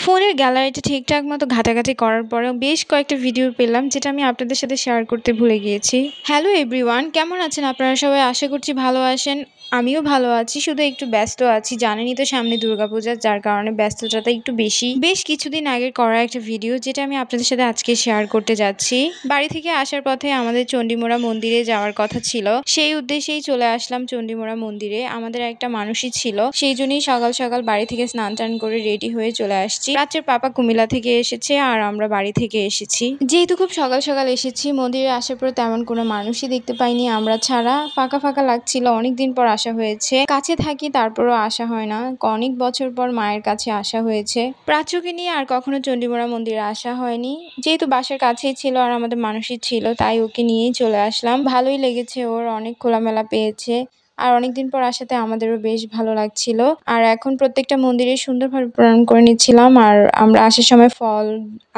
ফোনের গ্যালারিতে ঠিকঠাক মতো ঘাটাঘাটি করার পরেও বেশ কয়েকটা ভিডিও পেলাম যেটা আমি আপনাদের সাথে শেয়ার করতে ভুলে গিয়েছি। হ্যালো এভরিওয়ান, কেমন আছেন আপনারা সবাই? আশা করছি ভালো আছেন। আমিও ভালো আছি, শুধু একটু ব্যস্ত আছি। জানেনই তো সামনে দুর্গাপূজা, যার কারণে ব্যস্ততাটা একটু বেশি। বেশ কিছুদিন আগের করা একটা ভিডিও যেটা আমি আপনাদের সাথে আজকে শেয়ার করতে যাচ্ছি। বাড়ি থেকে আসার পথে আমাদের চণ্ডীমোড়া মন্দিরে যাওয়ার কথা ছিল, সেই উদ্দেশ্যেই চলে আসলাম চণ্ডীমোড়া মন্দিরে। আমাদের একটা মানুষই ছিল, সেই জন্যই সকাল সকাল বাড়ি থেকে স্নান টান করে রেডি হয়ে চলে আসছি। রাজ্যের পাপা কুমিল্লা থেকে এসেছে আর আমরা বাড়ি থেকে এসেছি। যেহেতু খুব সকাল সকাল এসেছি, মন্দিরে আসার পর তেমন কোনো মানুষই দেখতে পাইনি আমরা ছাড়া। ফাঁকা ফাঁকা লাগছিল, অনেকদিন পর আসা হয়েছে। কাছে থাকি তারপরও আসা হয় না, অনেক বছর পর মায়ের কাছে আসা হয়েছে। প্রাচ্যকে নিয়ে আর কখনো চণ্ডীমোড়া মন্দিরে আসা হয়নি। যেহেতু বাসার কাছেই ছিল আর আমাদের মানুষই ছিল, তাই ওকে নিয়েই চলে আসলাম। ভালোই লেগেছে, ওর অনেক খোলামেলা পেয়েছে। আর অনেকদিন পর আসাতে আমাদেরও বেশ ভালো লাগছিল। আর এখন প্রত্যেকটা মন্দিরে সুন্দরভাবে প্রণাম করে নিচ্ছিলাম। আর আমরা আসার সময় ফল,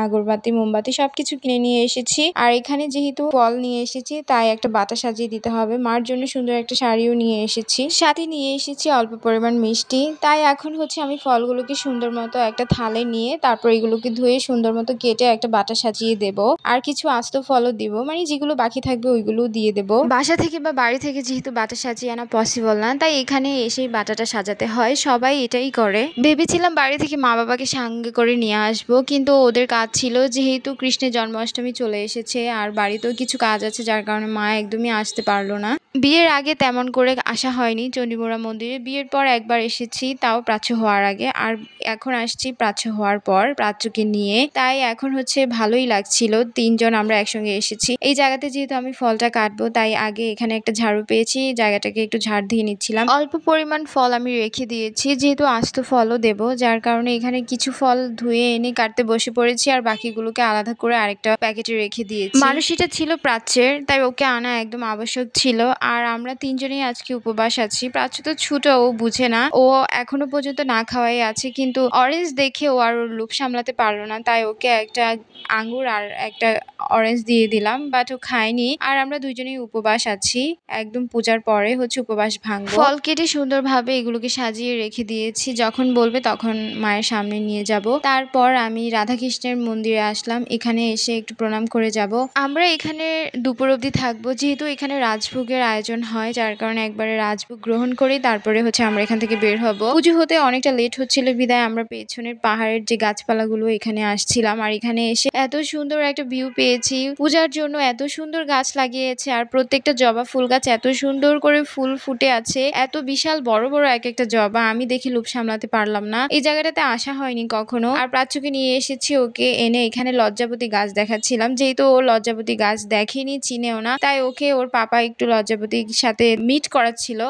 আগরবাতি, মোমবাতি সবকিছু কিনে নিয়ে এসেছি। আর এখানে যেহেতু ফল নিয়ে এসেছি, তাই একটা বাতা সাজিয়ে দিতে হবে। মার জন্য সুন্দর একটা শাড়িও নিয়ে এসেছি, সাথে নিয়ে এসেছি অল্প পরিমাণ মিষ্টি। তাই এখন আমি ফলগুলোকে সুন্দর মতো একটা থালে নিয়ে তারপর এগুলোকে ধুয়ে সুন্দর মতো কেটে একটা বাটা সাজিয়ে দেব। আর কিছু আস্ত ফলও দিব, মানে যেগুলো বাকি থাকবে ওইগুলো দিয়ে দেব। বাসা থেকে বা বাড়ি থেকে যেহেতু বাটা সাজিয়ে আনা পসিবল না, তাই এখানে এসেই বাটাটা সাজাতে হয়। সবাই এটাই করে। ভেবেছিলাম বাড়ি থেকে মা বাবাকে সঙ্গে করে নিয়ে আসবো, কিন্তু ওদের কাজ ছিল। যেহেতু কৃষ্ণের জন্মাষ্টমী চলে এসেছে আর বাড়িতেও কিছু কাজ আছে, যার কারণে মা একদমই আসতে পারলো না। বিয়ের আগে তেমন করে আসা হয়নি চণ্ডীমোড়া মন্দিরে। বিয়ের পর একবার এসেছি, তাও প্রাচ্য হওয়ার আগে। আর এখন আসছি প্রাচ্য হওয়ার পর প্রাচ্যকে নিয়ে। তাই এখন ভালোই লাগছিল, তিনজন আমরা একসঙ্গে এসেছি। এই জায়গাতে যেহেতু আমি ফলটা কাটবো, তাই আগে এখানে একটা ঝাড়ু পেয়েছি, জায়গাটাকে একটু ঝাড় দিয়ে নিচ্ছিলাম। অল্প পরিমাণ ফল আমি রেখে দিয়েছি, যেহেতু আস্ত ফলও দেব, যার কারণে এখানে কিছু ফল ধুয়ে এনে কাটতে বসে পড়েছি আর বাকিগুলোকে আলাদা করে আরেকটা প্যাকেটে রেখে দিয়েছি। মানুষটা ছিল প্রাচ্যের, তাই ওকে আনা একদম আবশ্যক ছিল। আর আমরা তিনজনেই আজকে উপবাস আছি। প্রাচ্য তো ছোট, ও বুঝে না, ও এখনো পর্যন্ত না খাওয়াই আছে। কিন্তু অরেঞ্জ দেখে ও আর ওর লোভ সামলাতে পারলো না, তাই ওকে একটা আঙ্গুর আর একটা অরেঞ্জ দিয়ে দিলাম, বাট ও খায়নি। আর আমরা দুইজনেই উপবাস আছি, একদম পূজার পরে উপবাস ভাঙবো। ফল কেটে সুন্দরভাবে এগুলোকে সাজিয়ে রেখে দিয়েছি, যখন বলবে তখন মায়ের সামনে নিয়ে যাব। তারপর আমি রাধাকৃষ্ণের মন্দিরে আসলাম, এখানে এসে একটু প্রণাম করে যাব। আমরা এখানে দুপুর অবধি থাকবো, যেহেতু এখানে রাজভোগের আয়োজন হয়, যার কারণে একবারে রাজভোগ গ্রহণ করি তারপরে আমরা এখান থেকে বের হব। পুজো হতে অনেকটা লেট হচ্ছিল বিদায় আমরা পেছনের পাহাড়ের যে গাছপালাগুলো এখানে আসছিলাম। আর এখানে এসে এত সুন্দর একটা ভিউ পেয়েছি। পূজার জন্য এত সুন্দর গাছ লাগিয়েছে, আর প্রত্যেকটা জবা ফুল গাছ এত সুন্দর করে ফুল ফুটে আছে। এত বিশাল বড় বড় এক একটা জবা, আমি দেখি লোভ সামলাতে পারলাম না। এই জায়গাটাতে আসা হয়নি কখনো। আর প্রাচ্যকে নিয়ে এসেছি, ওকে এনে এখানে লজ্জাপতি গাছ দেখাচ্ছিলাম। যেহেতু ও লজ্জাপতি গাছ দেখেনি, চিনেও না, তাই ওকে ওর পাপা একটু লজ্জাপতির সাথে মিট করাচ্ছিল।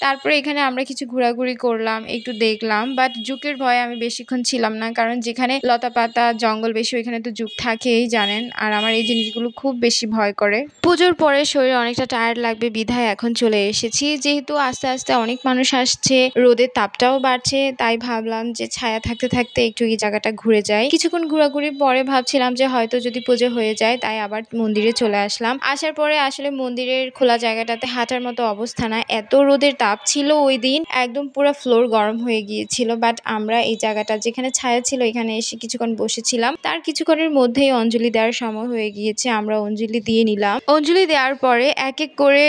তারপরে এখানে আমরা কিছু ঘোরাঘুরি করলাম, একটু দেখলাম, বাট জুকের ভয়ে আমি বেশিক্ষণ ছিলাম না, কারণ যেখানে লতা পাতা জঙ্গল বেশি ওইখানে তো জুক থাকেই জানেন। আর আমার এই জিনিসগুলো খুব বেশি ভয় করে। পুজোর পরে শরীর অনেকটা টায়ার্ড লাগবে বিধায় এখন চলে এসেছি। যেহেতু আস্তে আস্তে অনেক মানুষ আসছে, রোদের তাপটাও বাড়ছে, তাই ভাবলাম যে ছায়া থাকতে থাকতে একটু এই জায়গাটা ঘুরে যাই। কিছুক্ষণ ঘোরাঘুরির পরে ভাবছিলাম যে হয়তো যদি পুজো হয়ে যায়, তাই আবার মন্দিরে চলে আসলাম। আসার পরে আসলে মন্দিরের খোলা জায়গাটাতে হাঁটার মতো অবস্থা না, এত রোদের তাপ ছিল ওই দিন, একদম পুরো ফ্লোর গরম হয়ে গিয়েছিল। বাট আমরা এই জায়গাটা যেখানে ছায়া ছিল এখানে এসে কিছুক্ষণ বসেছিলাম। তার কিছুক্ষণের মধ্যেই অঞ্জলি দেওয়ার সময় হয়ে গিয়েছে, আমরা অঞ্জলি দিয়ে নিলাম। অঞ্জলি দেওয়ার পরে এক এক করে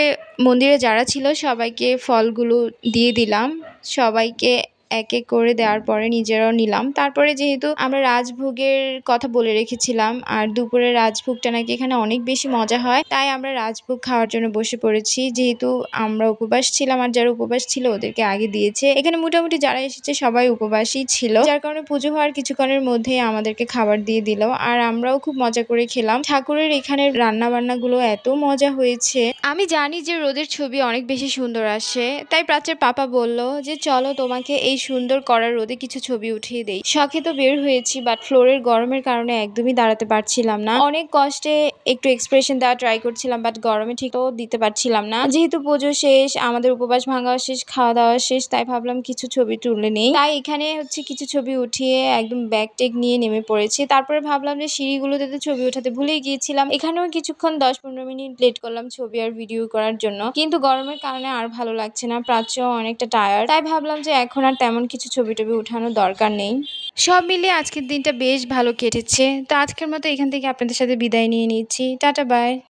মন্দিরে যারা ছিল সবাইকে ফলগুলো দিয়ে দিলাম। সবাইকে এক এক করে দেওয়ার পরে নিজেরাও নিলাম। তারপরে যেহেতু আমরা রাজভোগের কথা বলে রেখেছিলাম, আর দুপুরে রাজভোগটা নাকি এখানে অনেক বেশি মজা হয়, তাই আমরা রাজভোগ খাওয়ার জন্য বসে পড়েছি। যেহেতু আমরা উপবাস ছিলাম আর যারা উপবাস ছিল ওদেরকে আগে দিয়েছে। এখানে মোটামুটি যারা এসেছে সবাই উপবাসই ছিল, যার কারণে পুজো হওয়ার কিছুক্ষণের মধ্যেই আমাদেরকে খাবার দিয়ে দিল। আর আমরাও খুব মজা করে খেলাম। ঠাকুরের এখানে রান্না বান্না গুলো এত মজা হয়েছে। আমি জানি যে রোদের ছবি অনেক বেশি সুন্দর আসে, তাই প্রাচ্যের পাপা বলল যে চলো তোমাকে এই সুন্দর করা রোদে কিছু ছবি উঠিয়ে দেই। শখে তো বের হয়েছি, বাট ফ্লোরের গরমের কারণে একদমই দাঁড়াতে পারছিলাম না। অনেক কষ্টে একটু এক্সপ্রেশন দেওয়া ট্রাই করছিলাম, বাট গরমে ঠিকও দিতে পারছিলাম না। যেহেতু পুজো শেষ, আমাদের উপবাস ভাঙা শেষ, খাওয়া দাওয়া শেষ, তাই ভাবলাম কিছু ছবি তুলে নেই। তাই এখানে কিছু ছবি উঠিয়ে একদম ব্যাগ টেক নিয়ে নেমে পড়েছি। তারপরে ভাবলাম যে সিঁড়িগুলোতে তো ছবি ওঠাতে ভুলেই গিয়েছিলাম, এখানেও কিছুক্ষণ 10-15 মিনিট লেট করলাম ছবি আর ভিডিও করার জন্য। কিন্তু গরমের কারণে আর ভালো লাগছে না, প্রাচ্য অনেকটা টায়ার্ড, তাই ভাবলাম যে এখন আর তেমন তেমন কিছু ছবি টবি উঠানোর দরকার নেই। সব মিলিয়ে আজকের দিনটা বেশ ভালো কেটেছে। তো আজকের মতো এখান থেকে আপনাদের সাথে বিদায় নিয়ে নিচ্ছি। Tata bye.